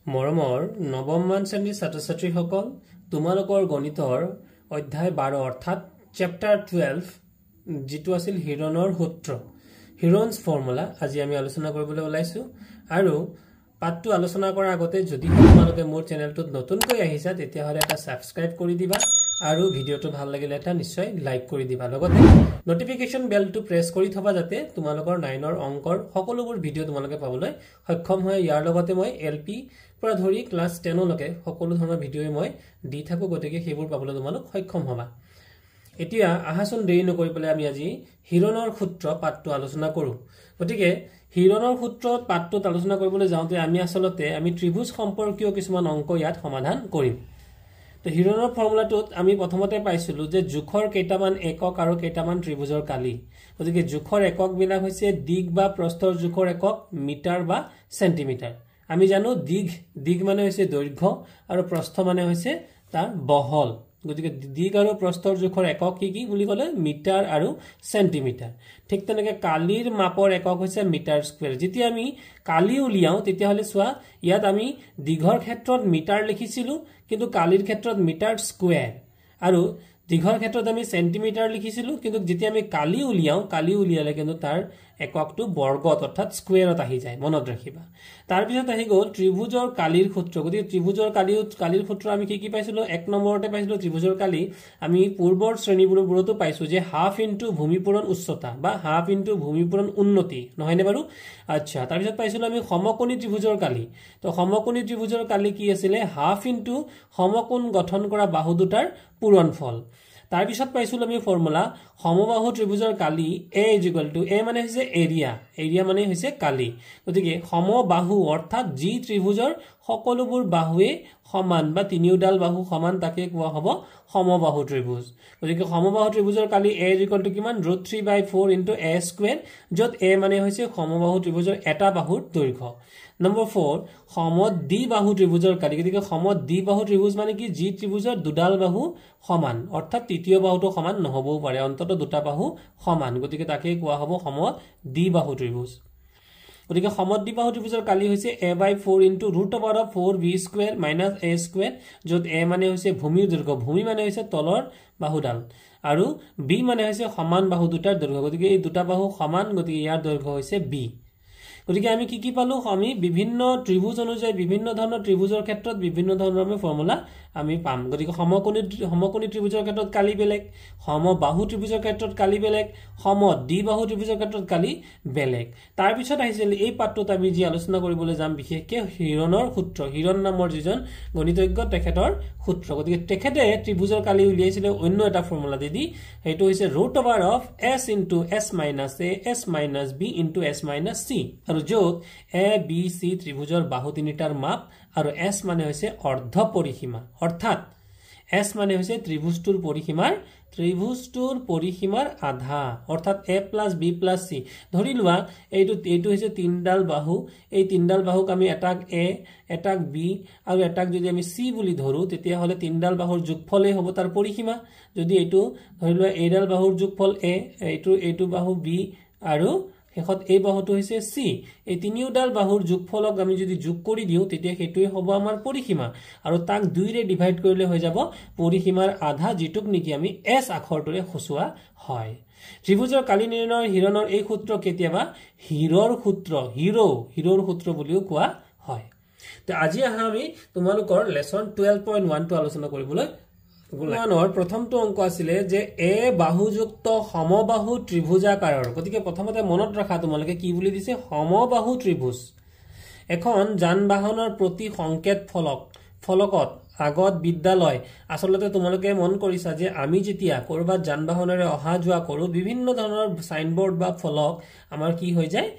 মৰমৰ নৱম মান শ্ৰেণীৰ ছাত্ৰ-ছাত্ৰীসকল তোমালোকৰ গণিতৰ অধ্যায় 12 অৰ্থাৎ চেপ্টাৰ 12 যেটো আছিল হিৰণৰ সূত্ৰ হিৰনছ ফৰ্মুলা আজি আমি আলোচনা কৰিবলৈ ওলাইছো আৰু পাঠটো আলোচনা কৰাৰ আগতে যদি তোমালোকে মোৰ চেনেলটোত নতুনকৈ আহিছা তেতিয়া হলে এটা সাবস্ক্ৰাইব কৰি দিবা আৰু ভিডিওটো ভাল লাগিলে এটা নিশ্চয় লাইক কৰি দিবা লগতে নোটিফিকেশন বেলটো প্ৰেছ কৰি থবা যাতে তোমালোকৰ 9ৰ অংকৰ সকলোবোৰ ভিডিও তোমালোকে পাবলৈ সক্ষম হয় ইয়াৰ লগতে মই এলপি পৰা ধৰি ক্লাস 10 লৈকে সকলো ধৰণৰ ভিডিও মই দি থাকো গতিকে সেইবোৰ পাবলৈ তোমালোক সক্ষম হবা এতিয়া আহাসন দেৰি নকৰি পেলাই আমি আজি হিৰণৰ সূত্ৰ পাঠটো আলোচনা কৰো গতিকে হিৰণৰ সূত্ৰত পাঠটো আলোচনা কৰিবলৈ যাওঁতে আমি ত্ৰিভুজ সম্পৰ্কীয় কিছুমান অংক ইয়াত সমাধান কৰিম তো হিৰণৰ ফৰ্মুলাটোত আমি প্ৰথমতে পাইছিলো যে জোখৰ কেইটামান একক আৰু কেইটামান ত্ৰিভুজৰ কালি গতিকে জোখৰ একক বিলাক হৈছে দিগ বা প্ৰস্থৰ জোখৰ একক মিটাৰ বা সেন্টিমিটাৰ আমি জানো দিগ মানে হৈছে দৈৰ্ঘ্য আৰু প্ৰস্থ মানে হৈছে তাৰ বহল গতিকে দিগ আৰু প্ৰস্থৰ জোখৰ একক কি বুলি ক'লে মিটাৰ আৰু সেন্টিমিটাৰ ঠিক তেনেকৈ কালিৰ মাপৰ একক হৈছে মিটাৰ স্কয়াৰ যেতিয়া আমি কালি উলিয়াও তেতিয়া হলে সোৱা ইয়াত আমি দিঘৰ ক্ষেত্ৰত মিটাৰ লিখিছিলো কিন্তু কালিৰ ক্ষেত্ৰত মিটাৰ স্কয়াৰ আৰু দিঘৰ ক্ষেত্ৰত আমি সেন্টিমিটাৰ লিখিছিলো কিন্তু যেতিয়া আমি কালি উলিয়ালে কিন্তু তাৰ এককটো বৰ্গত অৰ্থাৎ স্কয়াৰত আহি যায় মনত ৰাখিবা তাৰ পিছত আহি গল ত্ৰিভুজৰ কালিৰ সূত্ৰ গতিকে ত্ৰিভুজৰ কালিৰ সূত্ৰ আমি কি পাইছিলো এক নম্বৰতে পাইছিলো ত্ৰিভুজৰ কালি আমি পূৰ্বৰ শ্ৰেণীবোৰতো পাইছো যে হাফ ইনটু ভূমিপূৰণ উচ্চতা বা হাফ ইনটু ভূমিপূৰণ উন্নতি নহয়নে বাৰু আচ্ছা তাৰ পিছত পাইছিলো আমি সমকোণী ত্ৰিভুজৰ কালি তো সমকোণী ত্ৰিভুজৰ কালি কি আছিল হাফ ইনটু সমকোণ গঠন কৰা বাহু দুটাৰ পূৰণফল তাৰ পিছত পাইছিলো আমি ফৰ্মুলা সমবাহু ত্ৰিভুজৰ কালি a মানে হৈছে এৰিয়া মানে হৈছে কালি গতিকে সমবাহু অৰ্থাৎ যি ত্ৰিভুজৰ সকলোবোৰ বাহুৱে সমান বা তিনিওডাল বাহু সমান তাকে কোৱা হ'ব সমবাহু ত্ৰিভুজ গতিকে সমবাহু ত্ৰিভুজৰ কালি a কিমান √3/4 * a স্কয়াৰ যত a মানে হৈছে সমবাহু ত্ৰিভুজৰ এটা বাহুৰ দৈৰ্ঘ্য নম্বৰ 4 সমদ্বিবাহু ত্ৰিভুজৰ কালি গতিকে সমদ্বিবাহু ত্ৰিভুজ মানে কি যি ত্ৰিভুজৰ দুডাল বাহু সমান অৰ্থাৎ তৃতীয় বাহুটো সমান নহবও পাৰে অন্তত দুটা বাহু সমান গতিকে তাকে কোৱা হ'ব সমদ্বিবাহু ত্ৰিভুজ গতিকে সমদ্বিবাহু ত্ৰিভুজৰ কালি হৈছে a/4 * √4b² - a স্কয়াৰ যত a মানে হৈছে ভূমিৰ দৈৰ্ঘ্য ভূমি মানে হৈছে তলৰ বাহুডাল আৰু b মানে হৈছে সমান বাহু দুটাৰ দৈৰ্ঘ্য গতিকে এই দুটা বাহু সমান গতিকে ইয়াৰ দৈৰ্ঘ্য হৈছে b গতিকে আমি কি পালো আমি বিভিন্ন ত্ৰিভুজ অনুযায়ী বিভিন্ন ধৰণৰ ত্ৰিভুজৰ ক্ষেত্ৰত বিভিন্ন ধৰণৰ আমি ফৰ্মুলা আমি পাম গতিকে সমকোণী ত্ৰিভুজৰ ক্ষেত্ৰত কালি বেলেগ সমবাহু ত্ৰিভুজৰ ক্ষেত্ৰত কালি বেলেগ সমদ্বিবাহু ত্ৰিভুজৰ ক্ষেত্ৰত কালি বেলেগ তাৰ পিছত আহিছিল এই পাঠটোত আমি যি আলোচনা কৰিবলৈ যাম বিশেষকৈ হিৰণৰ সূত্ৰ হিৰণ নামৰ যিজন গণিতজ্ঞ তেখেতৰ সূত্ৰ গতিকে তেখেতে ত্ৰিভুজৰ কালি উলিয়াইছিল অন্য এটা ফৰ্মুলা দি হেতু হৈছে √s * s - a s - b * s - c আৰু যত a b c ত্ৰিভুজৰ বাহু তিনিটাৰ মাপ আৰু s মানে হৈছে অৰ্ধ পৰিসীমা অৰ্থাৎ s মানে হৈছে ত্ৰিভুজটোৰ পৰিসীমাৰ আধা অৰ্থাৎ a + b + c ধৰি লোৱা এইটো হৈছে তিনডাল বাহু এই তিনডাল বাহুক আমি এটাক a এটাক b আৰু এটাক যদি আমি c বুলি ধৰো তেতিয়া হলে তিনডাল বাহুৰ যোগফলই হ'ব তাৰ পৰিসীমা যদি এইটো ধৰি লোৱা এইডাল বাহুৰ যোগফল a এইটো বাহু b আৰু হেখত এই বাহুটো হৈছে c এই তিনিওডাল বাহুৰ যোগফলক আমি যদি যোগ কৰি দিও তেতিয়া হেতুই হ'ব আমাৰ পৰিসীমা আৰু তাক 2 ৰে ডিভাইড কৰিলে হৈ যাব পৰিসীমাৰ আধা যেটুক নেকি আমি s আখৰটোৰে খসুৱা হয় ত্ৰিভুজৰ কালি নিৰ্ণয় হিৰণৰ এই সূত্ৰ কেতিয়াবা হিৰৰ সূত্ৰ বুলিও কোৱা হয় তো আজি আমি তোমালোকৰ লেসন 12.1 টো আলোচনা কৰিবলৈ গুণনৰ প্ৰথমটো অংক আছিলে যে a বাহুযুক্ত সমবাহু ত্ৰিভুজাকাৰৰ গতিকে প্ৰথমতে মনত ৰাখা তোমালোকে কি বুলি দিছে সমবাহু ত্ৰিভুজ এখন যান-বাহনৰ প্ৰতি সংকেত ফলকত আগত বিদ্যালয় আসলতে তোমালোকে মন কৰিছা যে আমি যেতিয়া কৰবাত যান-বাহনেৰে অহা যোৱা কৰো বিভিন্ন ধৰণৰ সাইনবোৰ্ড বা ফলক আমাৰ কি হৈ যায়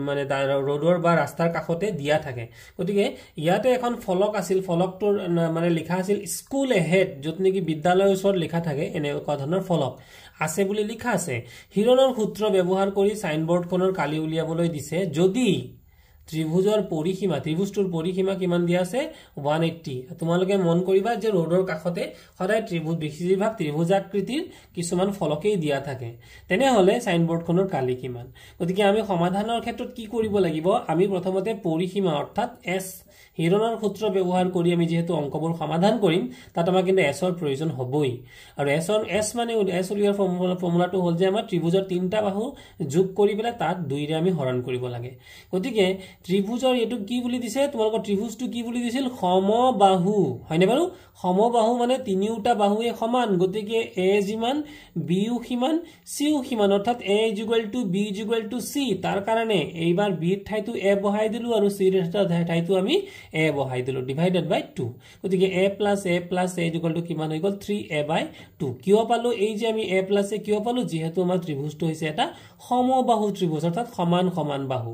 মানে ৰোডৰ বা ৰাস্তাৰ কাষতে দিয়া থাকে গতিকে ইয়াতে এখন ফলক আছিল ফলকটোৰ মানে লিখা আছিল স্কুল এহেড যত নেকি বিদ্যালয়ৰ ওচৰত লিখা থাকে এনেকুৱা ধৰণৰ ফলক আছে বুলি লিখা আছে হিৰণৰ সূত্ৰ ব্যৱহাৰ কৰি সাইনবোৰ্ডখনৰ কালি উলিয়াবলৈ দিছে ত্ৰিভুজৰ পৰিসীমা ত্ৰিভুজটোৰ পৰিসীমা কিমান দিয়া আছে 180 তোমালোকে মন কৰিবা যে ৰোডৰ কাষতে সদায় ত্ৰিভুজ বেছিভাগ ত্ৰিভুজাকৃতিৰ কিছুমান ফলকেই দিয়া থাকে তেনেহলে সাইনবোৰ্ডখনৰ কালি কিমান গতিকে আমি সমাধানৰ ক্ষেত্ৰত কি কৰিব লাগিব আমি প্ৰথমতে পৰিসীমা অৰ্থাৎ s হিৰনৰ সূত্ৰ ব্যৱহাৰ কৰি আমি যেহেতু অংকবোৰ সমাধান কৰিম তাত আমাক কিন্তু s ৰ প্ৰয়োজন হ'বই আৰু s মানে s উলিয়াৰ ফৰ্মুলাটো হ'ল যে আমাৰ ত্ৰিভুজৰ তিনটা বাহু যোগ কৰি পেলাই তাত 2 ৰে আমি হৰণ কৰিব লাগে গতিকে ত্ৰিভুজৰ এটো কি বুলি দিছে তোমালোকৰ ত্ৰিভুজটো কি বুলি দিছিল সমবাহু হয়নে বাৰু সমবাহু মানে তিনিটা বাহুৱে সমান গতিকে a যিমান b ও সমান c ও সমান অৰ্থাৎ a = b = c তাৰ কাৰণে এইবাৰ b ৰ ঠাইটো a বহাই দিলো আৰু c ৰ ঠাইটো আমি a বহাই দিলো ডিভাইডেড বাই 2 গতিকে a = কিমান হৈ গল 3a/2 কিয় পালো এই যে আমি a a কিয় পালো যেহেতু আমাৰ ত্ৰিভুজটো হৈছে এটা সমবাহু ত্ৰিভুজ অৰ্থাৎ সমান সমান বাহু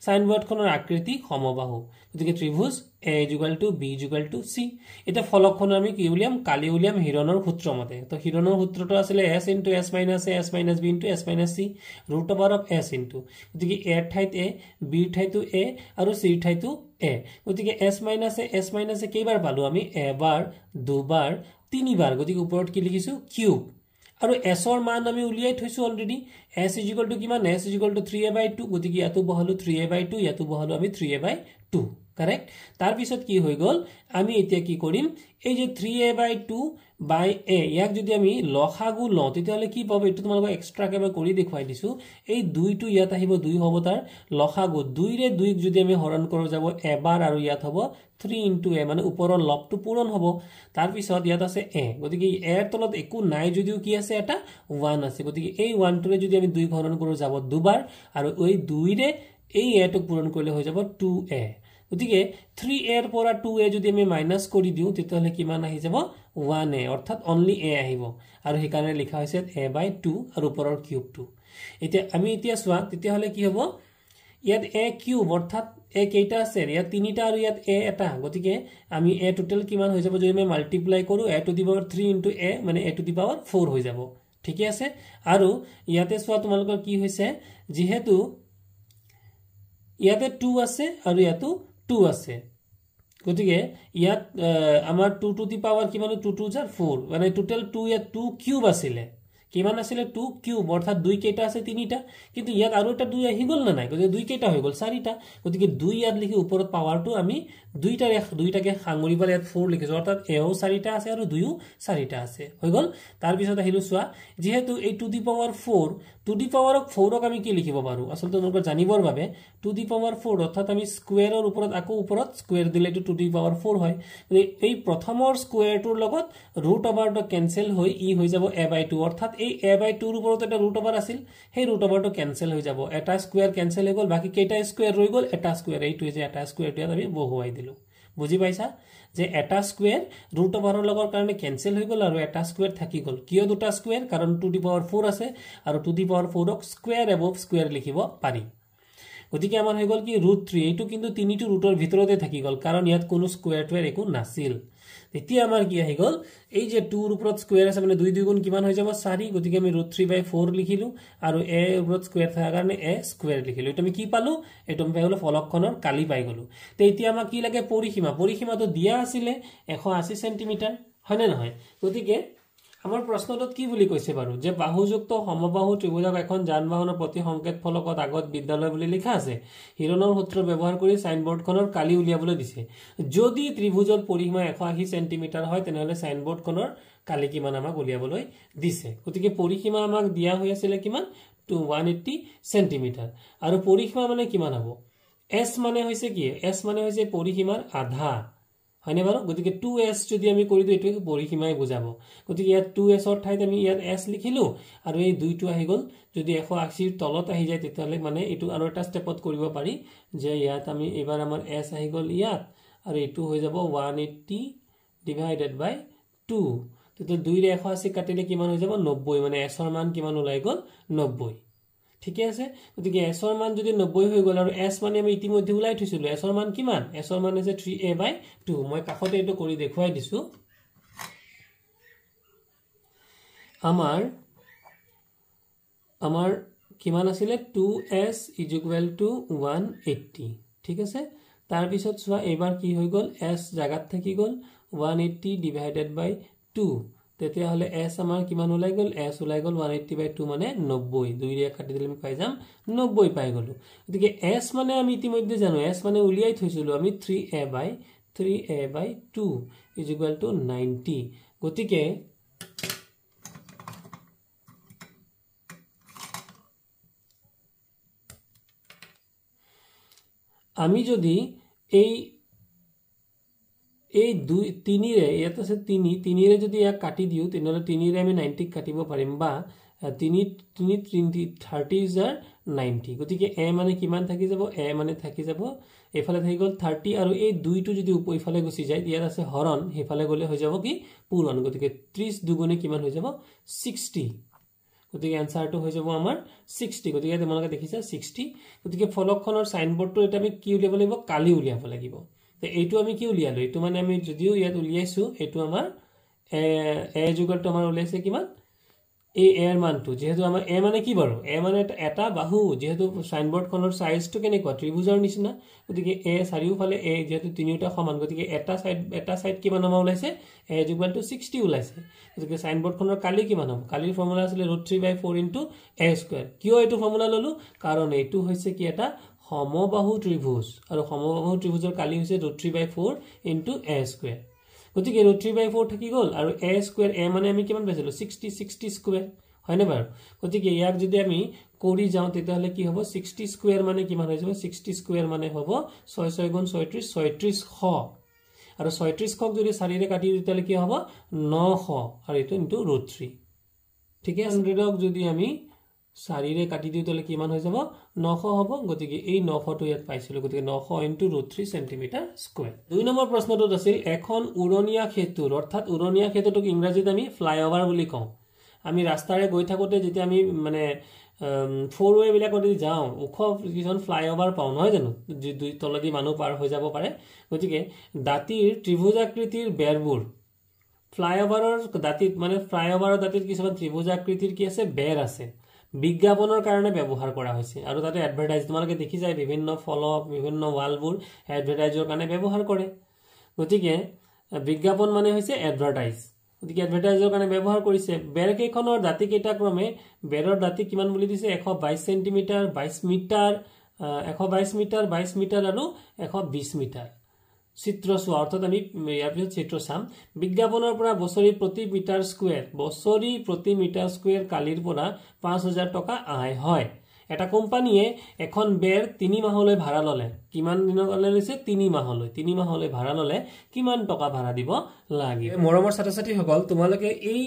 সাইনবোৰ্ডখনৰ আকৃতি সমবাহু গতিকে ত্ৰিভুজ a = b = c এটা ফলকখন আমি কি উলিয়াম কালি উলিয়াম হিৰনৰ সূত্ৰ মতে তো হিৰনৰ সূত্ৰটো আছিল s * s - a s - b * s - c √s গতিকে a ৰ ঠাইত a b ৰ ঠাইতো a আৰু c ৰ ঠাইতো a গতিকে s - a কেইবাৰ পালো আমি এবাৰ দুবাৰ তিনিবাৰ গতিকে ওপৰত কি লিখিছো কিউব আৰু s ৰ মান আমি উলিয়াই থৈছো অলৰেডি s = কিমান s = 3a/2 গতিকে ইয়াতো বহালো 3a/2 ইয়াতো বহালো আমি 3a/2 কারেক্ট তার পিছত কি হৈ গল আমি এতিয়া কি কৰিম এই যে 3a/2/a ইয়াক যদি আমি লসাগু লওঁ তেতিয়ালে কি পাবো এটো তোমালোক এক্সট্ৰা কেবা কৰি দেখুৱাই দিছো এই 2 টো ইয়াত আহিব 2 হ'ব তাৰ লসাগু 2 ৰে 2 যদি আমি হৰণ কৰো যাব এবাৰ আৰু ইয়াত হ'ব 3 * a মানে ওপৰৰ লবটো পূৰণ হ'ব তাৰ পিছত ইয়াত আছে a গতিকে a ৰ তলত একো নাই যদিও কি আছে এটা 1 আছে গতিকে এই 1 টোৰে যদি আমি 2 হৰণ কৰো যাব দুবাৰ আৰু এই 2 ৰে এই a টো পূৰণ কৰিলে হৈ যাব 2a গতিকে 3a ৰ পৰা 2a যদি আমি মাইনাস কৰি দিও তেতিয়ালে কিমান আহি যাব 1a অৰ্থাৎ অনলি a আহিব আৰু সেই কাৰণে লিখা হৈছে a/2 আৰু ওপৰৰ কিউবটো এতিয়া আমি এতিয়া সোৱা তেতিয়ালে কি হ'ব ইয়াত a কিউব অৰ্থাৎ a কেইটা আছে ইয়াত তিনিটা আৰু ইয়াত a এটা গতিকে আমি a টোটাল কিমান হৈ যাব যদি আমি মাল্টিপ্লাই কৰো a to the power 3 * a মানে a টু দি পাৱাৰ 4 হৈ যাব ঠিকই আছে আৰু ইয়াতে সোৱা তোমালোকৰ কি হৈছে যেহেতু ইয়াতে 2 আছে আৰু ইয়াতো 2 আছে গতিকে ইয়াত আমাৰ 2 টু দি পাৱাৰ কিমান 2 2 * 4 মানে টোটাল 2 ইয়াত 2 কিউব আছিল কিমান আছিল 2 কিউব অৰ্থাৎ 2 কেইটা আছে তিনিটা কিন্তু ইয়াত আৰু এটা 2 আহি গল না নাই গতিকে 2 কেইটা হৈ গল 4টা গতিকে 2 ইয়াত লিখি ওপৰত পাৱাৰটো আমি দুইটাকে সাঙুৰিবলৈ ইয়াত 4 লিখিছো অৰ্থাৎ এও 4টা আছে আৰু 2ও 4টা আছে হৈ গল তাৰ পিছত আহিলো সোৱা যেহেতু এই to the power 4 to the power 4 ক আমি কি লিখিব পাৰো আসলতে তোমালোকৰ জানিবৰ বাবে টু দি পাৱাৰ 4 অৰ্থাৎ আমি স্কয়াৰৰ ওপৰত আকৌ ওপৰত স্কয়াৰ দিলে এটো টু দি পাৱাৰ 4 হয় এই প্ৰথমৰ স্কয়াৰটোৰ লগত √টো কেনসেল হৈ ই হৈ যাব a/2 অৰ্থাৎ এই a/2 ৰ ওপৰত এটা √, আছিল সেই √টো কেনসেল হৈ যাব এটা স্কয়াৰ কেনসেল হৈ গল বাকি কেইটা স্কয়াৰ ৰৈ গল এটা স্কয়াৰ এইটো যে এটা স্কয়াৰটো আমি বহুৱাই দিলো বুজি পাইছা যে এটা স্কয়াৰ √ৰ লগৰ কাৰণে কেনসেল হৈ গল আৰু এটা স্কয়াৰ থাকি গল কিয় দুটা স্কয়াৰ কাৰণ 2 টু দি পাৱাৰ 4 আছে আৰু 2 টু দি পাৱাৰ 4 ক স্কয়াৰ এবভ স্কয়াৰ লিখিব পাৰি গতিকে আমাৰ হৈ গল কি √3 এইটো কিন্তু তিনিটো ৰুটৰ ভিতৰতে থাকি গল কাৰণ ইয়াত কোনো স্কয়াৰটোৰ একো নাছিল এতিয়া আমাৰ কি আহি গল এই যে 2 ৰ ওপৰত স্কয়াৰ আছে মানে 2 2 গুণ কিমান হৈ যাব 4 গতিকে আমি √3/4 লিখিলো আৰু a ৰ ওপৰত স্কয়াৰ থাকাৰ কাৰণে a স্কয়াৰ লিখিলো এটা আমি কি পালো এটো আমি পাইলো ফলকখনৰ কালি পাই গলো তে এতিয়া আমাক কি লাগে পৰিসীমাটো দিয়া আছিল 180 সেন্টিমিটাৰ হয়নে নহয় গতিকে আমাৰ প্ৰশ্নটোত কি বুলি কৈছে বাৰু যে বাহুযুক্ত সমবাহু ত্ৰিভুজক এখন যানবাহনৰ প্ৰতি সংকেত ফলকত আগত বিদ্যালয় বুলি লিখা আছে হিৰনৰ সূত্ৰ ব্যৱহাৰ কৰি সাইনবোৰ্ডখনৰ কালি উলিয়াবলৈ দিছে যদি ত্ৰিভুজৰ পৰিসীমা 180 সেন্টিমিটাৰ হয় তেনেহলে সাইনবোৰ্ডখনৰ কালি কিমান আমাক উলিয়াবলৈ দিছে গতিকে পৰিসীমা আমাক দিয়া হৈ আছিল কিমান 180 সেন্টিমিটাৰ আৰু পৰিসীমা মানে কিমান হ'ব s মানে হৈছে কি s মানে হৈছে পৰিসীমাৰ আধা হয়নে বাৰু গতিকে 2s যদি আমি কৰি দিও এটো পৰিসীমাই বুজাব গতিকে ইয়াত 2s ৰ ঠাইত আমি ইয়াত s লিখিলো আৰু এই দুইটো আহি গল যদি 180 ৰ তলত আহি যায় তেতিয়ালে মানে এটো আৰু এটা স্টেপত কৰিব পাৰি যে ইয়াত আমি এবাৰ আমাৰ s আহি গল ইয়াত আৰু এটো হৈ যাব 180 ডিভাইডেড বাই 2 তেতিয়া 2 ৰে 180 কাটিলে কিমান হৈ যাব 90 মানে s ৰ মান কিমান ওলাই গল 90 ঠিক আছে গতিকে s ৰ মান যদি 90 হৈ গল আৰু s মানে আমি ইতিমধ্যে উলাই থৈছিলো s ৰ মান কিমান s ৰ মান হৈছে 3a/2 মই কাখতে এটো কৰি দেখুৱাই দিছো আমাৰ কিমান আছিল 2s = 180 ঠিক আছে তাৰ পিছত চোৱা এবাৰ কি হৈ গল s জাগাত থাকি গল 180 ডিভাইডেড বাই 2 তেতিয়া হলে s আমাৰ কিমান ওলাই গল s ওলাই গল 180 বাই 2 মানে 90 দুই ৰে কাটি দিলে আমি পাই যাম 90 পাই গলো গতিকে s মানে আমি ইতিমধ্যে জানো s মানে উলিয়াই থৈছিলো আমি 3a by 2 is equal to 90 গতিকে আমি যদি এই 3 ৰে ইয়াত আছে 3 ৰে যদি ইয়াক কাটি দিও তেনেহলে 3 ৰে আমি 90 কাটিব পাৰিম বা 3 30 is 90 গতিকে a মানে কিমান থাকি যাব a মানে থাকি যাব এফালে থাকি গল 30 আৰু এই 2 টো যদি উপইফালে গুছি যায় ইয়াত আছে হৰণ হেফালে গলে হৈ যাব কি পূৰণ গতিকে 30 দুগুণে কিমান হৈ যাব 60 গতিকে আনসাৰটো হৈ যাব আমাৰ 60 গতিকে তোমালোকে দেখিছা 60 গতিকে ফলকখনৰ সাইনবোৰ্ডটো এটা আমি কি উলিয়াব লাগিব কালি উলিয়াব লাগিব তে এইটো আমি কি উলিয়ালো এইটো মানে আমি যদিও ইয়াত উলিয়াইছো এইটো আমাৰ a যুগলটো আমাৰ উলিয়াইছে কিমান এই এৰ মানটো যেহেতু আমাৰ a মানে কি বাৰু a মানে এটা বাহু যেহেতু সাইনবোৰ্ডখনৰ সাইজটো কেনেকুৱা ত্ৰিভুজৰ নিচিনা গতিকে a চাৰিওফালে a যেহেতু তিনিটা সমান গতিকে এটা সাইড কিমান আমাৰ ওলাইছে a = 60 ওলাইছে গতিকে সাইনবোৰ্ডখনৰ কালি কিমান হ'ব কালিৰ ফৰ্মুলা আছিল √3/4 * a² কিয় এইটো ফৰ্মুলা ললো কাৰণ এইটো হৈছে কি এটা সমবাহু ত্ৰিভুজ আৰু সমবাহু ত্ৰিভুজৰ কালি হৈছে √3/4 * a² গতিকে √3/4 থাকি গল আৰু a² a মানে আমি কিমান পাইছিলো 60 স্কয়াৰ হয়নে বাৰু গতিকে ইয়াক যদি আমি কৰি যাও তেতিয়াহলে কি হ'ব 60 স্কয়াৰ মানে কিমান হৈ যাব 60 স্কয়াৰ মানে হ'ব 6 6 গুণ 36 3600 আৰু 3600ক যদি 4 ৰে কাটি দিও তেতিয়াহলে কি হ'ব 900 আৰু এটো ইনটু √3 ঠিক আছে 100ক যদি আমি 4 ৰে কাটি দিও তেতিয়াহলে কিমান হৈ যাব 900 হ'ব গতিকে এই 900 টো ইয়াত পাইছিলো গতিকে 900 * √3 সেন্টিমিটাৰ স্কয়াৰ দুই নম্বৰ প্ৰশ্নটো আছিল এখন উৰণীয়া সেতু অৰ্থাৎ উৰণীয়া সেতুটোক ইংৰাজীত আমি ফ্লাইওভাৰ বুলি কওঁ আমি ৰাস্তাৰে গৈ থাকোতে যেতিয়া আমি মানে ফ'ৰ ৱে বিলাকত যাওঁ উখ কিছুমান ফ্লাইওভাৰ পাওঁ নহয় জানো দুই তলদি মানুহ পাৰ হৈ যাব পাৰে গতিকে দাঁতিৰ ত্ৰিভুজাকৃতিৰ বেৰবোৰ ফ্লাইওভাৰৰ দাঁতিত মানে ফ্লাইওভাৰৰ দাঁতিত কিছুমান ত্ৰিভুজাকৃতিৰ কি আছে বেৰ আছে বিজ্ঞাপনৰ কাৰণে ব্যৱহাৰ কৰা হৈছে আৰু তাতে এডভাৰটাইজ তোমালোকে দেখি যায় বিভিন্ন ফলক বিভিন্ন ৱালবোৰ এডভাৰটাইজৰ কাৰণে ব্যৱহাৰ কৰে গতিকে বিজ্ঞাপন মানে হৈছে এডভাৰটাইজ গতিকে এডভাৰটাইজৰ কাৰণে ব্যৱহাৰ কৰিছে বেৰকেইখনৰ দাঁতি কেইটা ক্ৰমে বেৰৰ দাঁতি কিমান বুলি দিছে 122 সেন্টিমিটাৰ 22 মিটাৰ 122 মিটাৰ 22 মিটাৰ আৰু 120 মিটাৰ চিত্ৰ চোৱা অৰ্থাৎ আমি ইয়াৰ পিছত চিত্ৰ চাম বিজ্ঞাপনৰ পৰা বছৰি প্ৰতি মিটাৰ স্কয়াৰ কালিৰ পৰা 5000 টকা আয় হয় এটা কোম্পানীয়ে এখন বেৰ 3 মাহলৈ ভাড়া ললে কিমান দিনলৈ লৈছে 3 মাহলৈ ভাড়া ললে কিমান টকা ভাড়া দিব লাগিব মৰমৰ ছাত্ৰ-ছাত্ৰী সকল তোমালোকে এই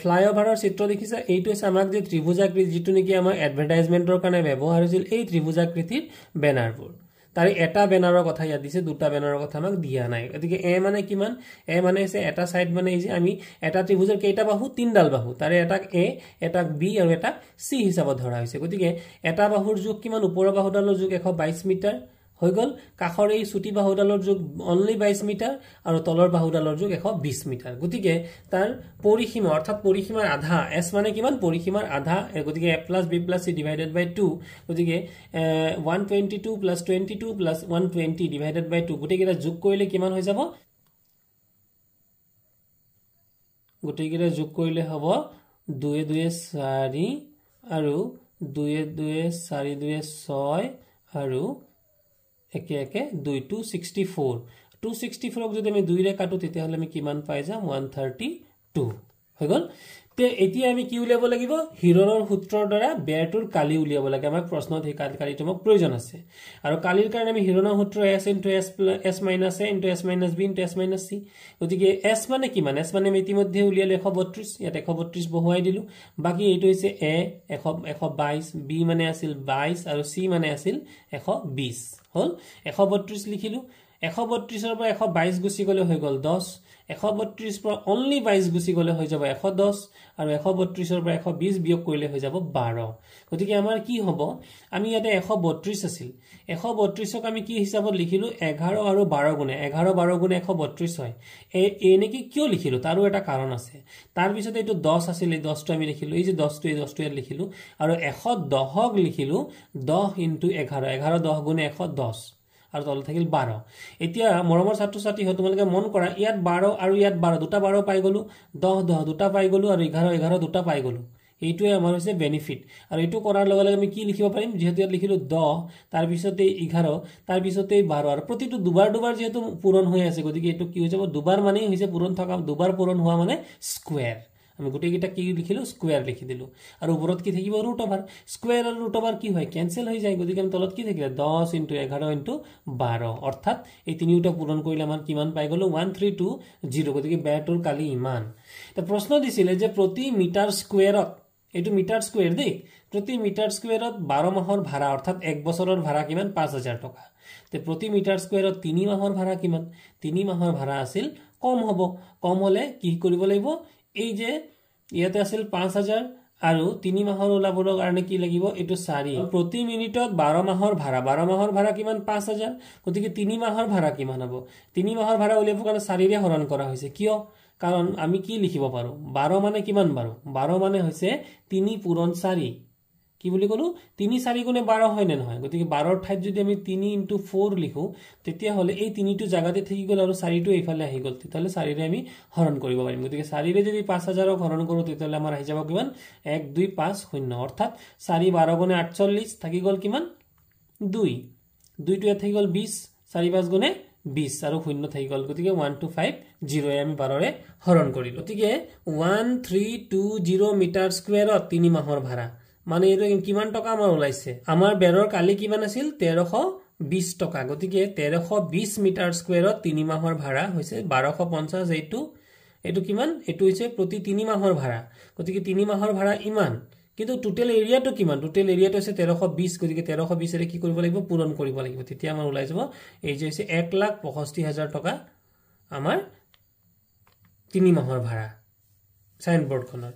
ফ্লাইওভাৰৰ চিত্ৰ দেখিছা এইটো আছে আমাক যে ত্ৰিভুজাকৃতি যেটো নেকি আমাৰ এডভাৰটাইজমেন্টৰ কাৰণে ব্যৱহাৰ হৈছিল এই ত্ৰিভুজাকৃতিৰ বেনাৰবোৰ তাৰে এটা বেনাৰৰ কথা ইয়াত দিছে দুটা বেনাৰৰ কথা আমাক দিয়া নাই গতিকে a মানে কিমান a মানে আছে এটা সাইড মানে এই যে আমি এটা ত্ৰিভুজৰ কেইটা বাহু তিনডাল বাহু তাৰে এটা a এটা b আৰু এটা c হিচাপত ধৰা হৈছে গতিকে এটা বাহুৰ যোগ কিমান ওপৰৰ বাহুডালৰ যোগ 122 মিটাৰ হৈ গল কাখৰ এই ছুটি বাহুডালৰ যোগ অনলি 22 মিটাৰ আৰু তলৰ বাহুডালৰ যোগ 120 মিটাৰ গতিকে তাৰ পৰিসীমা অৰ্থাৎ পৰিসীমাৰ আধা s মানে কিমান পৰিসীমাৰ আধা গতিকে a + b + c / 2 গতিকে 122 + 22 + 120 / 2 গতিকে যোগ কৰিলে কিমান হৈ যাব গতিকে যোগ কৰিলে হ'ব 2 2 4 আৰু 2 2 4 2 6 আৰু একে একে 2 264 264ক যদি আমি 2 ৰে কাটো তেতিয়া হলে আমি কিমান পাই যাম 132 হৈ গল তে এতিয়া আমি কি উলিয়াব লাগিব হিৰনৰ সূত্ৰৰ দ্বাৰা বেৰটোৰ কালি উলিয়াব লাগে আমাৰ প্ৰশ্নত এই কালিটো মোক প্ৰয়োজন আছে আৰু কালিৰ কাৰণে আমি হিৰনৰ সূত্ৰ s * s + s - a * s - b * s - c গতিকে s মানে কিমান s মানে আমি ইতিমধ্যে উলিয়ালে 132 ইয়াত 132 বহুৱাই দিলো বাকি এইটো হৈছে a 122 b মানে আছিল 22 আৰু c মানে আছিল 120 হল 132 লিখিলো 132 ৰ পৰা 122 গুছি গলে হৈ গল 10 132 পৰা only 22 গুছি গলে হৈ যাব 110 আৰু 132 ৰ পৰা 120 বিয়োগ কৰিলে হৈ যাব 12 গতিকে আমাৰ কি হ'ব আমি ইয়াতে 132 আছিল 132ক আমি কি হিচাপত লিখিলো 11 আৰু 12 গুণে 11 12 গুণে 132 হয় এই নেকি কিয় লিখিলো তাৰো এটা কাৰণ আছে তাৰ পিছত এইটো 10 আছিল এই 10টো আমি লিখিলো এই যে 10টো ইয়াত লিখিলো আৰু 110ক লিখিলো 10 * 11 11 10 গুণে 110 আৰু তলত থাকিল 12 এতিয়া মৰমৰ ছাত্ৰ ছাত্ৰী হয় তোমালোকে মন কৰা ইয়াত 12 আৰু ইয়াত 12 দুটা 12 পাই গলো 10 10 দুটা পাই গলো আৰু 11 11 দুটা পাই গলো এইটোৱে আমাৰ হৈছে বেনিফিট আৰু এইটো কৰাৰ লগে লগে আমি কি লিখিব পাৰিম যেহেতু ইয়াত লিখিলো 10 তাৰ পিছতে 11 তাৰ পিছতে 12 আৰু প্ৰতিটো দুবাৰ দুবাৰ যেহেতু পূৰণ হৈ আছে গতিকে এইটো কি হৈ যাব দুবাৰ মানে হৈছে পূৰণ থকা দুবাৰ পূৰণ হোৱা মানে স্কয়াৰ আমি গোটেই কিটা কি লিখিলো স্কয়াৰ লিখি দিলো আৰু ওপৰত কি থাকিব ৰুট ওভাৰ স্কয়াৰ আৰু ৰুট ওভাৰ কি হয় কেনসেল হৈ যায় গতিকে আমি তলত কি থাকিলে 10 * 11 * 12 অৰ্থাৎ এই তিনিটা পূৰণ কৰিলে আমাৰ কিমান পাই গলো 1320 গতিকে বেৰটোৰ কালি ইমান তে প্ৰশ্ন দিছিলে যে প্ৰতি মিটাৰ স্কয়াৰত এটো মিটাৰ স্কয়াৰ দেই প্ৰতি মিটাৰ স্কয়াৰত 12 মাহৰ ভাড়া অৰ্থাৎ এক বছৰৰ ভাড়া কিমান 5000 টকা তে প্ৰতি মিটাৰ স্কয়াৰত 3 মাহৰ ভাড়া কিমান 3 মাহৰ ভাড়া আছিল কম হ'ব কম হলে কি কৰিব লাগিব এই যে ইয়াতে আছিল 5000 আৰু 3 মাহৰ ওলাবৰ কাৰণে কি লাগিব এটো 4 প্ৰতি মিনিটত 12 মাহৰ ভাড়া কিমান 5000 গতিকে 3 মাহৰ ভাড়া কিমান হ'ব 3 মাহৰ ভাড়া উলিয়াব কাৰণে 4 ৰে হৰণ কৰা হৈছে কিয় কাৰণ আমি কি লিখিব পাৰো 12 মানে কিমান 12 মানে হৈছে 3 পূৰণ 4 কি বুলি কলো 3 4 গুণে 12 হয় না নহয় গতিকে 12 ৰ ঠাইত যদি আমি 3 * 4 লিখো তেতিয়া হলে এই 3 টো জায়গাতে থাকি গল আৰু 4 টো এইফালে আহি গল তেতিয়ালে 4 ৰে আমি হৰণ কৰিব পাৰিম গতিকে 4 ৰে যদি 5000 ক হৰণ কৰো তেতিয়ালে আমাৰ আহি যাব কিমান 1250 অৰ্থাৎ 4 12 গুণে 48 থাকি গল কিমান 2 2 টো থাকি গল 20 4 5 গুণে 20 আৰু শূন্য থাকি গল গতিকে 1250 আমি 12 ৰে হৰণ কৰিলো গতিকে 1320 মিটাৰ স্কয়াৰত 3 মাহৰ ভাড়া মানে এটো কিমান টকা আমাৰ ওলাইছে আমাৰ বেৰৰ কালি কিমান আছিল 1320 টকা গতিকে 1320 মিটাৰ স্কয়াৰত 3 মাহৰ ভাড়া হৈছে 1250 এইটো কিমান এটো হৈছে প্ৰতি 3 মাহৰ ভাড়া গতিকে 3 মাহৰ ভাড়া ইমান কিন্তু টোটাল এৰিয়াটো কিমান টোটাল এৰিয়াটো হৈছে 1320 গতিকে 1320 ৰে কি কৰিব লাগিব পূৰণ কৰিব লাগিব তেতিয়া আমাৰ ওলাই যাব এই যে হৈছে 165000 টকা আমাৰ 3 মাহৰ ভাড়া সাইনবোৰ্ডখনৰ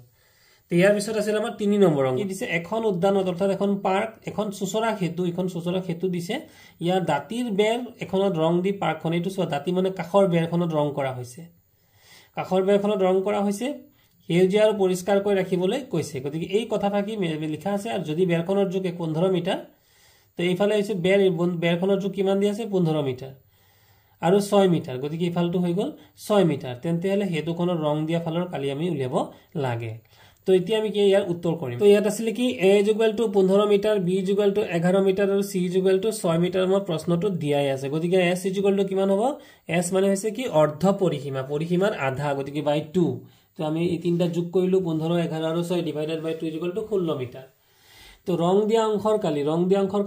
ইয়াৰ পিছত আছিল আমাৰ 3 নম্বৰ অংক কি দিছে এখন উদ্যানত অৰ্থাৎ এখন পাৰ্ক এখন সুচৰা খেতু দিছে ইয়াৰ দাঁতিৰ বেৰ এখনত ৰং দি পাৰ্কখন এইটো চোৱা দাঁতি মানে কাখৰ বেৰখনত ৰং কৰা হৈছে সেউজীয়া আৰু পৰিষ্কাৰ কৰি ৰাখিবলৈ কৈছে গতিকে এই কথা থাকি লিখা আছে আৰু যদি বেৰখনৰ জোখ 15 মিটাৰ তো এইফালে হৈছে বেৰখনৰ জোখ কিমান দি আছে 15 মিটাৰ আৰু 6 মিটাৰ গতিকে ইফালটো হৈ গল 6 মিটাৰ তেন্তে হলে হেতুখনৰ ৰং দিয়া ফালৰ কালি আমি উলিয়াব লাগে তো এতিয়া আমি কি ইয়াৰ উত্তৰ কৰিম তো ইয়াত আছিল কি a = 15 মিটাৰ b = 11 মিটাৰ আৰু c = 6 মিটাৰ আমাৰ প্ৰশ্নটো দিয়াই আছে গতিকে s = কিমান হ'ব s মানে হৈছে কি অৰ্ধ পৰিসীমাৰ আধা গতিকে বাই 2 তো আমি এই তিনটা যোগ কৰিলো 15 11 আৰু 6 ডিভাইডেড বাই 2 = 16 মিটাৰ তো ৰং দিয়া অংশৰ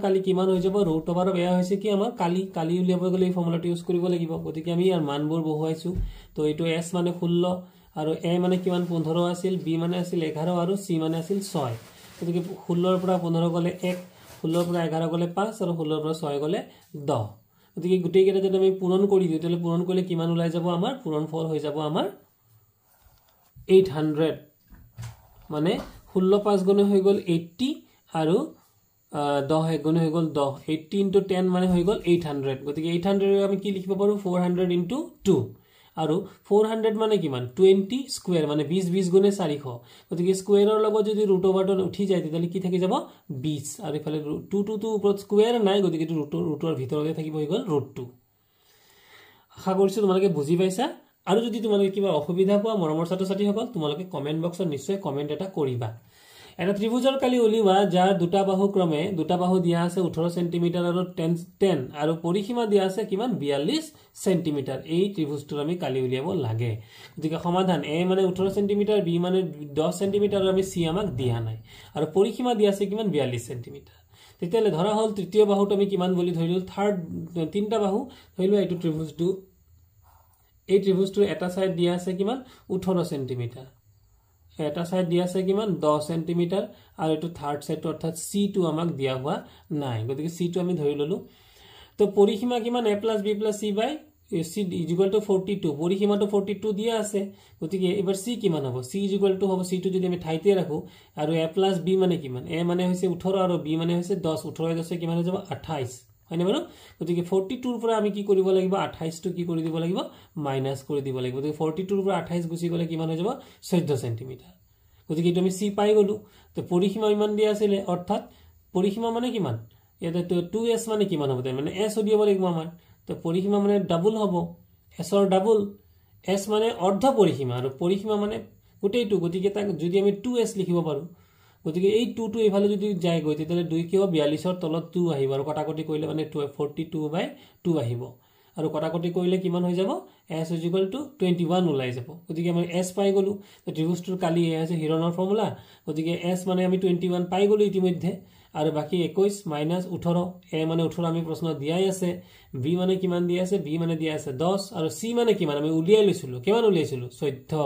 কালি কিমান হৈ যাব ৰুট ওভাৰ বেয়া হৈছে কি আমাৰ কালি উলিয়াব গলে এই ফৰ্মুলাটো ইউজ কৰিব লাগিব গতিকে আমি ইয়াৰ মানবোৰ বহুৱাইছো তো এইটো s মানে 16 আৰু a মানে কিমান 15 আছিল b মানে আছিল 11 আৰু c মানে আছিল 6 গতিকে 16 ৰ পৰা 15 গলে 1 16 ৰ পৰা 11 গলে 5 আৰু 16 ৰ পৰা 6 গলে 10 গতিকে গোটেই কেইটা যদি আমি পূৰণ কৰি দিও তেলে পূৰণ কৰিলে কিমান ওলাই যাব আমাৰ পূৰণ ফল হৈ যাব আমাৰ 800 মানে 16 5 গুণে হৈ গল 80 আৰু 10 1 গুণে হৈ গল 10 80 * 10 মানে হৈ গল 800 গতিকে 800 আমি কি লিখিব পাৰো 400 * 2 আৰু 400 মানে কিমান 20 স্কয়াৰ মানে 20 গুণে 400 গতিকে স্কয়াৰৰ লগত যদি ৰুট ওভাৰটো উঠি যায় তেতিয়ালে কি থাকি যাব 20 আৰু ইফালে 2 ওপৰত স্কয়াৰ নাই গতিকে ৰুটৰ ভিতৰতে থাকিব হৈ গল √2 আশা কৰিছো তোমালোকে বুজি পাইছা আৰু যদি তোমালোকে কিবা অসুবিধা পোৱা মৰমৰ ছাত্ৰ ছাত্ৰীসকল তোমালোকে কমেন্ট বক্সত নিশ্চয় কমেন্ট এটা কৰিবা এটা ত্ৰিভুজৰ কালি উলিওৱা যাৰ দুটা বাহু ক্ৰমে দুটা বাহু দিয়া আছে 18 সেন্টিমিটাৰ আৰু 10 আৰু পৰিসীমা দিয়া আছে কিমান 42 সেন্টিমিটাৰ এই ত্ৰিভুজটোৰ আমি কালি উলিয়াব লাগে গতিকে সমাধান a মানে 18 সেন্টিমিটাৰ b মানে 10 সেন্টিমিটাৰ আৰু আমি c আমাক দিয়া নাই আৰু পৰিসীমা দিয়া আছে কিমান 42 সেন্টিমিটাৰ তেতিয়ালে ধৰা হল তৃতীয় বাহুটো আমি কিমান বুলি ধৰিলো তিনটা বাহু ধৰিলো এইটো ত্ৰিভুজটো এই ত্ৰিভুজটোৰ এটা সাইড দিয়া আছে কিমান 18 সেন্টিমিটাৰ এটা সাইড দিয়া আছে কিমান 10 সেন্টিমিটাৰ আৰু এটো থাৰ্ড সাইড অৰ্থাৎ c2 আমাক দিয়া হোৱা নাই গতিকে c2 আমি ধৰি ললো তো পৰিসীমা কিমান a + b + c / c = 42 পৰিসীমাটো 42 দিয়া আছে গতিকে এবাৰ c কিমান হ'ব c = হ'ব c2 যদি আমি ঠাইতে ৰাখো আৰু a + b মানে কিমান a মানে হৈছে 18 আৰু b মানে হৈছে 10 18 10 কিমান হৈ যাব 28 হয়নে বাৰু গতিকে 42 ৰ পৰা আমি কি কৰিব লাগিব 28 টো কি কৰি দিব লাগিব মাইনাস কৰি দিব লাগিব গতিকে 42 ৰ পৰা 28 গুছি গলে কিমান হৈ যাব 14 সেন্টিমিটাৰ গতিকে এটো আমি c পাই গলো তো পৰিসীমা ইমান দিয়া আছিল অৰ্থাৎ পৰিসীমা মানে কিমান ইয়াতে 2s মানে কিমান হ'ব মানে s উলিয়াব লাগিব আমাৰ তো পৰিসীমা মানে ডাবল হ'ব s ৰ ডাবল s মানে অৰ্ধ পৰিসীমা আৰু পৰিসীমা মানে গোটেইটো গতিকে তাক যদি আমি 2s লিখিব পাৰো গতিকে এই 2 টো এফালে যদি যায় গৈ তেতিয়ালে 2 কি হ'ব 42 ৰ তলত 2 আহিব আৰু কটাকটি কৰিলে মানে 42/2 আহিব আৰু কটাকটি কৰিলে কিমান হৈ যাব s = 21 ওলাই যাব গতিকে আমি s পাই গলো তো ত্ৰিভুজটোৰ কালি এ আছে হিৰনৰ ফৰ্মুলা গতিকে s মানে আমি 21 পাই গলো ইতিমধ্যে আৰু বাকি 21 - 18 a মানে 18 আমি প্ৰশ্ন দিয়াই আছে b মানে কিমান দিয়া আছে b মানে দিয়া আছে 10 আৰু c মানে কিমান আমি উলিয়াই লৈছিলো কিমান উলিয়াইছিলো 14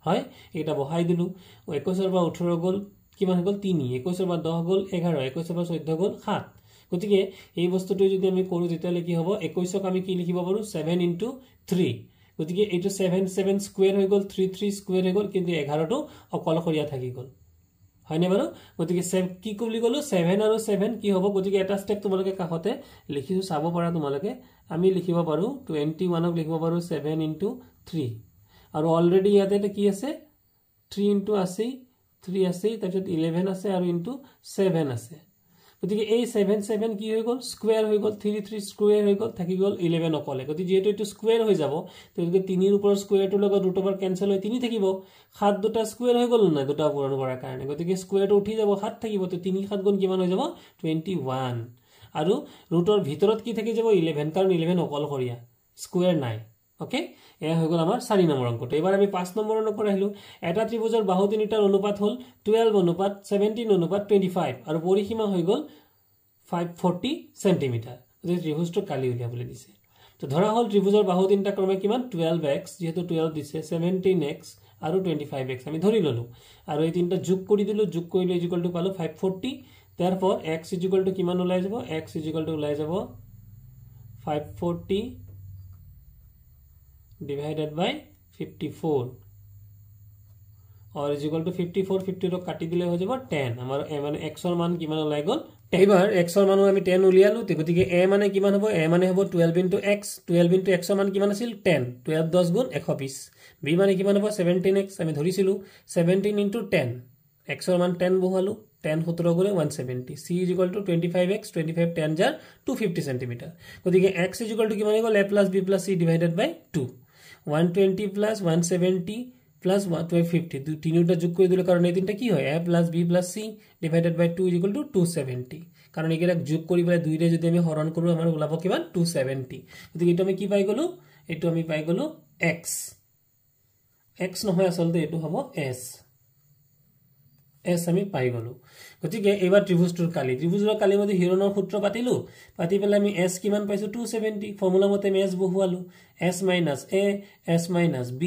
হয় এটা বহাই দিলো 21 ৰ পৰা 18 গল কিমান গল 3 21 ৰ পৰা 10 গল 11 21 ৰ পৰা 14 গল 7 গতিকে এই বস্তুটো যদি আমি কৰো তেতিয়ালে কি হ'ব 21ক আমি কি লিখিব পাৰো 7 * 3 গতিকে এইটো 7 7 স্কয়াৰ হৈ গল 3 3 স্কয়াৰ হৈ গল কিন্তু 11 টো অকলখৰিয়া থাকি গল হয়নে বাৰু গতিকে কি বুলি গলো 7 আৰু 7 কি হ'ব গতিকে এটা স্টেপ তোমালোকে কাখতে লিখিছো চাব পাৰা তোমালোকে আমি লিখিব পাৰো 21ক লিখিব পাৰো 7 * 3 আৰু অলৰেডি ইয়াতে কি আছে 3 * আছে 3 আছে তাৰপিছত 11 আছে আৰু * 7 আছে গতিকে এই 7 7 কি হৈ গল স্কয়াৰ হৈ গল 3 3 স্কয়াৰ হৈ গল থাকি গল 11 অকলে গতি যেহেতু এটো স্কয়াৰ হৈ যাব তেতিয়ালে 3 ৰ ওপৰ স্কয়াৰটোৰ লগত ৰুট ওভাৰ কেনসেল হৈ 3 থাকিব 7 দুটা স্কয়াৰ হৈ গল না দুটা পূৰণ কৰাৰ কাৰণে গতিকে স্কয়াৰটো উঠি যাব 7 থাকিব তো 3 7 গুণ কিমান হৈ যাব 21 আৰু ৰুটৰ ভিতৰত কি থাকি যাব 11 কাৰণ 11 অকলখৰিয়া স্কয়াৰ নাই ওকে এয়া হৈ গল আমাৰ 4 নম্বৰ অংকটো এবাৰ আমি 5 নম্বৰ অংক আহিলো এটা ত্ৰিভুজৰ বাহু তিনিটাৰ অনুপাত হল 12 * 17 * 25 আৰু পৰিসীমা হৈ গল 540 সেন্টিমিটাৰ এই ত্ৰিভুজটো কালি উলিয়াবলৈ দিছে তো ধৰা হল ত্ৰিভুজৰ বাহু তিনিটা ক্ৰমে কিমান 12x যেহেতু 12 দিছে 17x আৰু 25x আমি ধৰি ললো আৰু এই তিনটা যোগ কৰি দিলো যোগ কৰিলে = পালো 540 therefore x = কিমান ওলাই যাব x = ওলাই যাব 540 divided by 54 or is equal to 54 50 रो কাটি দিলে হৈ যাব 10 আমাৰ a মানে x ৰ মান কিমান ওলাই গল এবাৰ x ৰ মান আমি 10 উলিয়ালো গতিকে a মানে কিমান হ'ব a মানে হ'ব 12 * x 12 * x ৰ মান কিমান আছিল 10 12 10 গুণ 120 b মানে কিমান হ'ব 17x আমি ধৰিছিলো 17 * 10 x ৰ মান 10 বহালো 10 17 গুণে 170 c = 25x 25 10 jar 250 cm গতিকে x = কিমান হৈ গল a + b + c divided by 2 120 + 170 plus 150 তিনিটা যোগ কৰি দিলে কাৰণ এই তিনটা কি হয় a + b + c divided by 2 = 270 কাৰণ একেটা যোগ কৰি পেলাই দুইৰে যদি আমি হৰণ কৰো আমাৰ ওলাব কিমান 270 গতিকে এটো আমি কি পাই গলো এটো আমি পাই গলো x x নহয় আসলতে এটো হ'ব s আমি পাই গলো গতিকে এবাৰ ত্ৰিভুজটোৰ কালি মতে হিৰনৰ সূত্ৰ পাতিলো পাতি পেলাই আমি s কিমান পাইছো 270 ফৰ্মুলা মতে আমি s বহুৱালো s - a s - b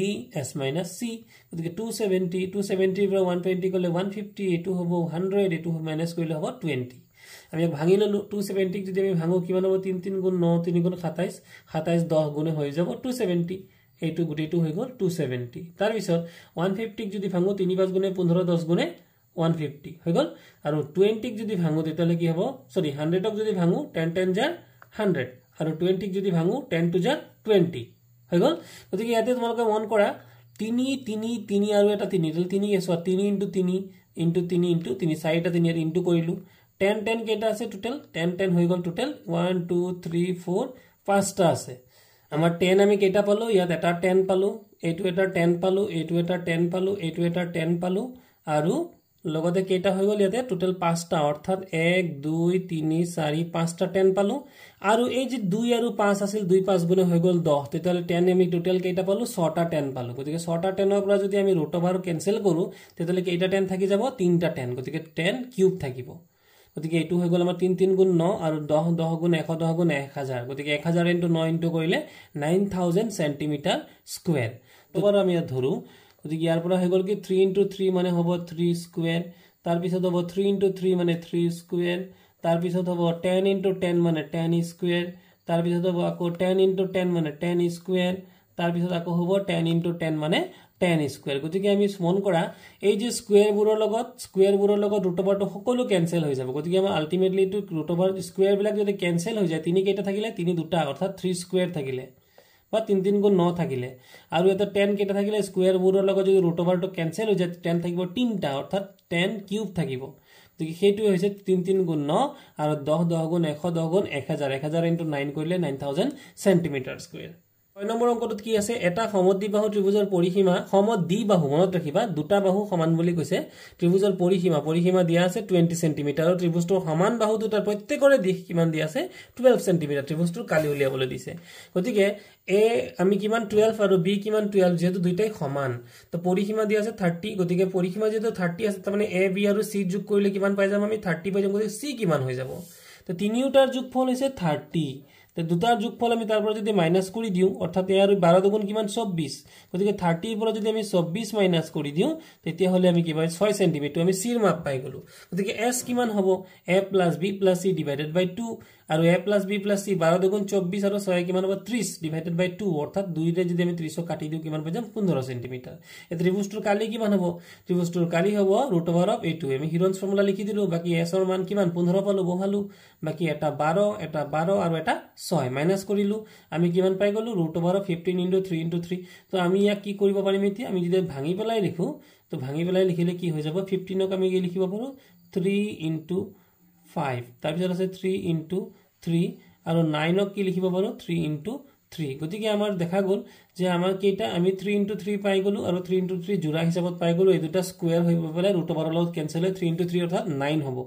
s - c গতিকে 270 পৰা 120 গলে 150 এটো হ'ব 100 এটো মাইনাস কৰিলে হ'ব 20 আমি ভাঙি ললো 270 ক যদি আমি ভাঙো কিমান হ'ব 3 3 গুণ 9 3 গুণ 27 27 10 গুণে হৈ যাব 270 এইটো গুটেটো হৈ গল 270 তাৰ পিছত 150 ক যদি ভাঙো 3 5 গুণে 15 10 গুণে 150 হৈ গল আৰু 20 ক যদি ভাঙো তেতিয়ালে কি হ'ব সৰি 100 ক যদি ভাঙো 10 10 jar 100 আৰু 20 ক যদি ভাঙো 10 2 jar 20 হৈ গল গতিকে ইয়াতে তোমালোকে মন কৰা 3 3 3 আৰু এটা 3 3 এসো 3 * 3 * 3 * 3 চাৰিটা 3 ইয়াত ইনটু কৰিলো 10 10 কেটা আছে টোটাল 10 10 হৈ গল টোটাল 1 2 3 4 পাঁচটা আছে আমাৰ 10 আমি কেটা পালো ইয়াত এটা 10 পালো এইটো এটা 10 পালো এইটো এটা 10 পালো এইটো এটা 10 পালো আৰু লগতে কেটা হৈ গল ইয়াতে টোটাল 5টা অৰ্থাৎ 1 2 3 4 5টা 10 পালো আৰু এই যে 2 আৰু 5 আছিল 2 5 গুণে হৈ গল 10 তেতিয়ালে 10 আমি টোটাল কেটা পালো 6টা 10 পালো গতিকে 6টা 10 ৰ পৰা যদি আমি ৰুট ওভাৰ কেনসেল কৰো তেতিয়ালে কেটা 10 থাকি যাব 3টা 10 গতিকে 10 কিউব থাকিব গতিকে এটো হৈ গল আমাৰ 3 3 গুণ 9 আৰু 10 10 গুণ 110 গুণ 1000 গতিকে 1000 * 9 কৰিলে 9000 সেন্টিমিটাৰ স্কয়াৰ তোবাৰ আমি ধৰু গতিকে ইয়াৰ পৰা হৈ গল কি 3 * 3 মানে হ'ব 3 স্কয়াৰ তাৰ পিছত হ'ব 3 * 3 মানে 3 স্কয়াৰ তাৰ পিছত হ'ব 10 * 10 মানে 10 স্কয়াৰ তাৰ পিছত হ'ব আকৌ 10 * 10 মানে 10 স্কয়াৰ তাৰ পিছত আকৌ হ'ব 10 * 10 মানে 10 স্কয়াৰ গতিকে আমি মন কৰা এই যে স্কয়াৰ বোৰৰ লগত ৰুট ওভাৰটো সকলো কেনসেল হৈ যাব গতিকে আমাৰ ultimately to root over square বিলাক যদি কেনসেল হৈ যায় 3 কেটা থাকিলে 3 দুটা অৰ্থাৎ 3 স্কয়াৰ থাকিলে বা 3 3 গুণ 9 থাকিলে আৰু এটা 10 কেটা থাকিলে স্কয়াৰ বোৰৰ লগত যদি ৰুট ওভাৰটো কেনসেল হৈ যায় 10 থাকিব 3টা অৰ্থাৎ 10 কিউব থাকিব গতিকে সেইটো হৈছে 3 3 গুণ 9 আৰু 10 10 গুণ 100 10 গুণ 1000 1000 into 9 কৰিলে 9000 সেন্টিমিটাৰ স্কয়াৰ 6 নম্বৰ অংকটোত কি আছে এটা সমদ্বিবাহু ত্ৰিভুজৰ পৰিসীমা সমদ্বিবাহু মনত ৰাখিবা দুটা বাহু সমান বুলি কৈছে ত্ৰিভুজৰ পৰিসীমা দিয়া আছে 20 সেন্টিমিটাৰ আৰু ত্ৰিভুজটোৰ সমান বাহু দুটাৰ প্ৰত্যেকৰে দিশ কিমান দিয়া আছে 12 সেন্টিমিটাৰ ত্ৰিভুজটোৰ কালি উলিয়াবলৈ দিছে গতিকে এ আমি কিমান 12 আৰু বি কিমান 12 যেহেতু দুইটাই সমান তো পৰিসীমা দিয়া আছে 30 গতিকে পৰিসীমা যেহেতু 30 আছে তাৰ মানে এ বি আৰু সি যোগ কৰিলে কিমান পাই যাম আমি 30 পাই যাম গতিকে সি কিমান হৈ যাব তো তিনিওটাৰ যোগফল হৈছে 30 তো দুটাৰ যোগফল আমি তাৰ পৰা যদি মাইনাস কৰি দিও অৰ্থাৎ এ আৰু 12 দুগুণ কিমান 24 গতিকে 30 ৰ পৰা যদি আমি 24 মাইনাস কৰি দিও তেতিয়া হলে আমি কি পাই 6 সেন্টিমিটাৰ আমি সিৰ মাপ পাই গলো গতিকে s কিমান হ'ব a + b + c / 2 আৰু a + b + c 12 দুগুণ 24 আৰু 6 কিমান হ'ব 30 / 2 অৰ্থাৎ 2 ৰে যদি আমি 30 ক কাটি দিও কিমান পাই যাম 15 সেন্টিমিটাৰ এই ত্ৰিভুজটোৰ কালি কিমান হ'ব ত্ৰিভুজটোৰ কালি হ'ব √a2 আমি হিৰন্স ফৰ্মুলা লিখি দিলো বাকি s ৰ মান কিমান 15 পালো বহালো বাকি এটা 12 আৰু এটা 6 মাইনাস কৰিলো আমি কিমান পাই গলো √15 * 3 * 3 তো আমি ইয়াক কি কৰিব পাৰিম এতিয়া আমি যদি ভাঙি পেলাই লিখো তো ভাঙি পেলাই লিখিলে কি হৈ যাব 15 ক আমি কি লিখিব পাৰো 3 * 5 তাৰ পিছত আছে 3 * 3 আৰু 9 ক কি লিখিব পাৰো 3 * 3 গতিকে আমাৰ দেখা গল যে আমাৰ কেইটা আমি 3 * 3 পাই গলো আৰু 3 * 3 জোড়া হিচাপত পাই গলো এই দুটা স্কয়াৰ হৈ পেলাই √ৰ লগত কেনসেল হৈ 3 * 3 অৰ্থাৎ 9 হ'ব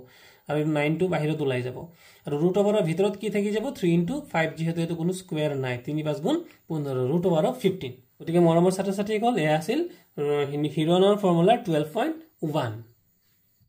আৰু 9 টো বাহিৰত ওলাই যাব আৰু √ৰ ভিতৰত কি থাকি যাব 3 * 5 যেহেতু এটো কোনো স্কয়াৰ নাই 3 * 5 * 15 √15 গতিকে মৰমৰ ছাত্ৰ ছাত্ৰীসকল এয়া আছিল হিৰনৰ ফৰ্মুলা 12.1